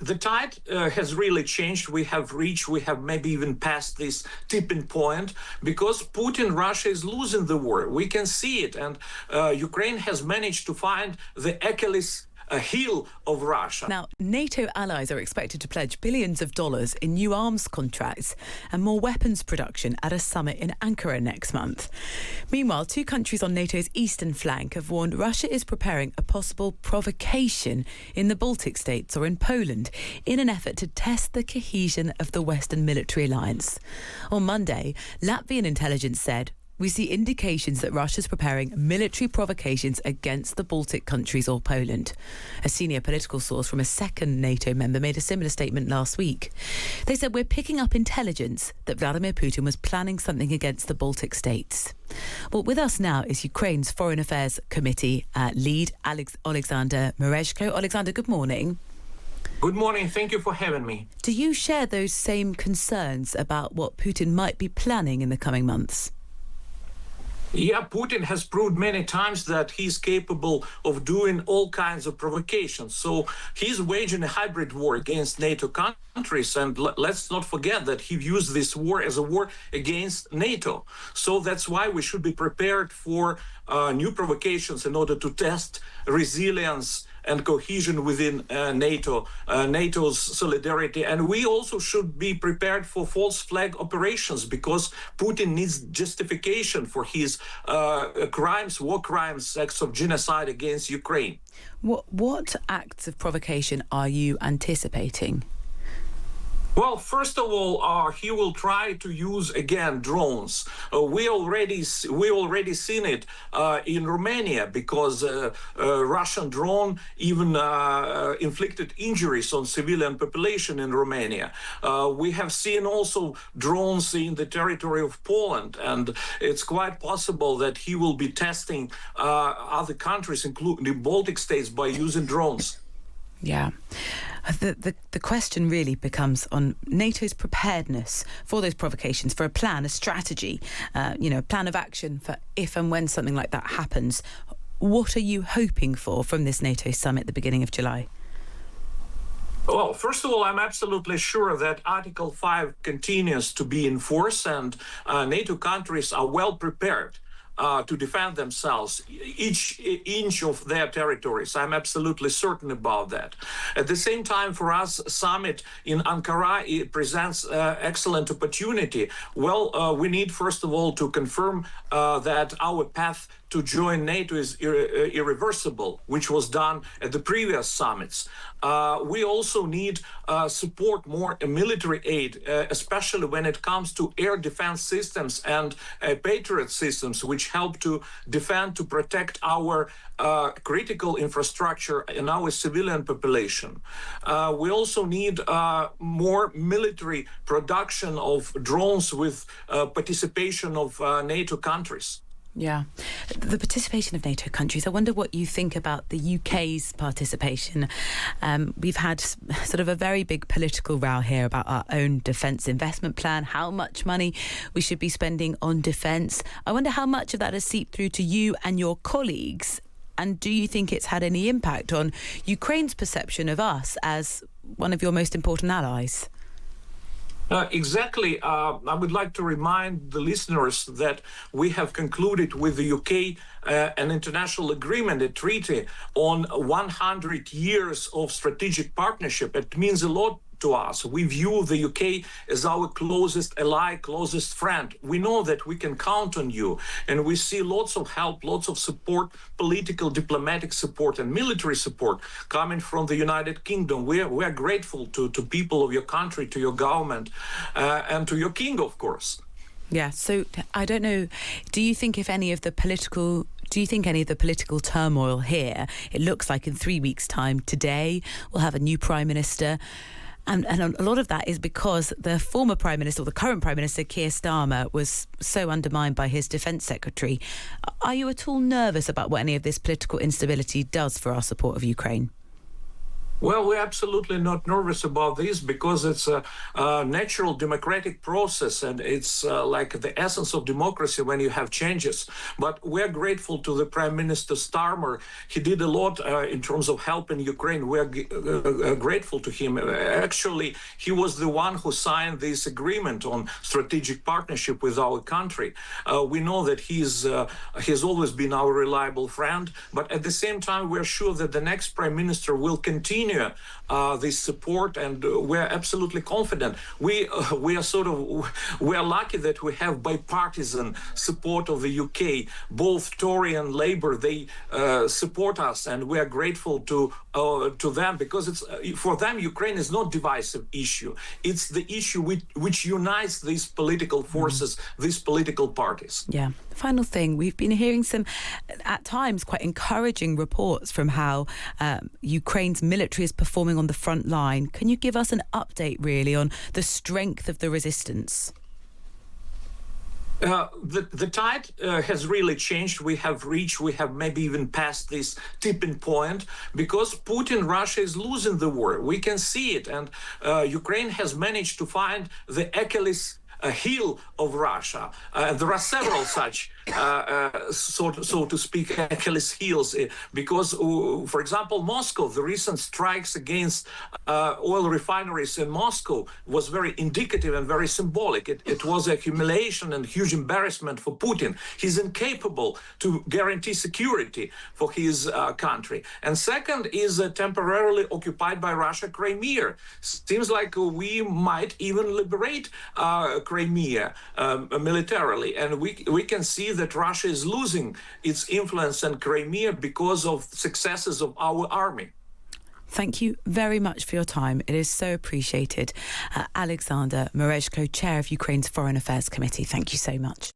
the tide has really changed. We have maybe even passed this tipping point because Russia is losing the war. We can see it. And Ukraine has managed to find the Achilles heel of Russia. Now, NATO allies are expected to pledge billions of dollars in new arms contracts and more weapons production at a summit in Ankara next month. Meanwhile, two countries on NATO's eastern flank have warned Russia is preparing a possible provocation in the Baltic states or in Poland in an effort to test the cohesion of the Western military alliance. On Monday, Latvian intelligence said, "We see indications that Russia's preparing military provocations against the Baltic countries or Poland." A senior political source from a second NATO member made a similar statement last week. They said, "We're picking up intelligence that Vladimir Putin was planning something against the Baltic states." Well, with us now is Ukraine's Foreign Affairs Committee lead, Oleksandr Merezhko. Oleksandr, good morning. Good morning. Thank you for having me. Do you share those same concerns about what Putin might be planning in the coming months? Yeah, Putin has proved many times that he's capable of doing all kinds of provocations. So he's waging a hybrid war against NATO countries. And let's not forget that he used this war as a war against NATO. So that's why we should be prepared for new provocations in order to test resilience and cohesion within NATO, NATO's solidarity. And we also should be prepared for false flag operations because Putin needs justification for his crimes, war crimes, acts of genocide against Ukraine. What acts of provocation are you anticipating? Well, first of all, he will try to use again drones. We already seen it in Romania because Russian drone even inflicted injuries on civilian population in Romania. We have seen also drones in the territory of Poland, and it's quite possible that he will be testing other countries, including the Baltic states, by using drones. Yeah. The question really becomes on NATO's preparedness for those provocations, for a plan, a strategy, a plan of action for if and when something like that happens. What are you hoping for from this NATO summit at the beginning of July? Well, first of all, I'm absolutely sure that Article 5 continues to be in force and NATO countries are well prepared to defend themselves, each inch of their territories. I'm absolutely certain about that. At the same time, for us, summit in Ankara, it presents excellent opportunity. Well, we need, first of all, to confirm that our path to join NATO is irreversible, which was done at the previous summits. We also need support, more military aid, especially when it comes to air defense systems and Patriot systems, which help to defend, to protect our critical infrastructure and our civilian population. We also need more military production of drones with participation of NATO countries. Yeah. The participation of NATO countries, I wonder what you think about the UK's participation. We've had sort of a very big political row here about our own defence investment plan, how much money we should be spending on defence. I wonder how much of that has seeped through to you and your colleagues. And do you think it's had any impact on Ukraine's perception of us as one of your most important allies? Exactly. I would like to remind the listeners that we have concluded with the UK an international agreement, a treaty on 100 years of strategic partnership. It means a lot to us. We view the UK as our closest ally, closest friend. We know that we can count on you, and we see lots of help, lots of support, political, diplomatic support, and military support coming from the United Kingdom. We are grateful to people of your country, to your government, and to your king, of course. Yeah, so I don't know, do you think any of the political turmoil here, it looks like in 3 weeks' time today, we'll have a new Prime Minister. And a lot of that is because the former Prime Minister, or the current Prime Minister, Keir Starmer, was so undermined by his Defence Secretary. Are you at all nervous about what any of this political instability does for our support of Ukraine? Well, we're absolutely not nervous about this because it's a natural democratic process, and it's like the essence of democracy when you have changes. But we're grateful to the Prime Minister Starmer. He did a lot in terms of helping Ukraine. We're grateful to him. Actually, he was the one who signed this agreement on strategic partnership with our country. We know that he's always been our reliable friend, but at the same time, we're sure that the next Prime Minister will continue this support, and we're absolutely confident. We are lucky that we have bipartisan support of the UK. Both Tory and Labour, they support us, and we are grateful to them, because it's for them Ukraine is not a divisive issue. It's the issue which unites these political forces, these political parties. Yeah. Final thing, we've been hearing some, at times, quite encouraging reports from how Ukraine's military is performing on the front line. Can you give us an update, really, on the strength of the resistance? The tide has really changed. We have maybe even passed this tipping point, because Putin, Russia is losing the war. We can see it. And Ukraine has managed to find the Achilles heel of Russia. There are several such, so to speak, Achilles heels, because, for example, Moscow, the recent strikes against oil refineries in Moscow was very indicative and very symbolic. It was a humiliation and huge embarrassment for Putin. He's incapable to guarantee security for his country. And second is temporarily occupied by Russia Crimea. Seems like we might even liberate Crimea militarily, and we can see that Russia is losing its influence in Crimea because of successes of our army. Thank you very much for your time. It is so appreciated. Oleksandr Merezhko, Chair of Ukraine's Foreign Affairs Committee, thank you so much.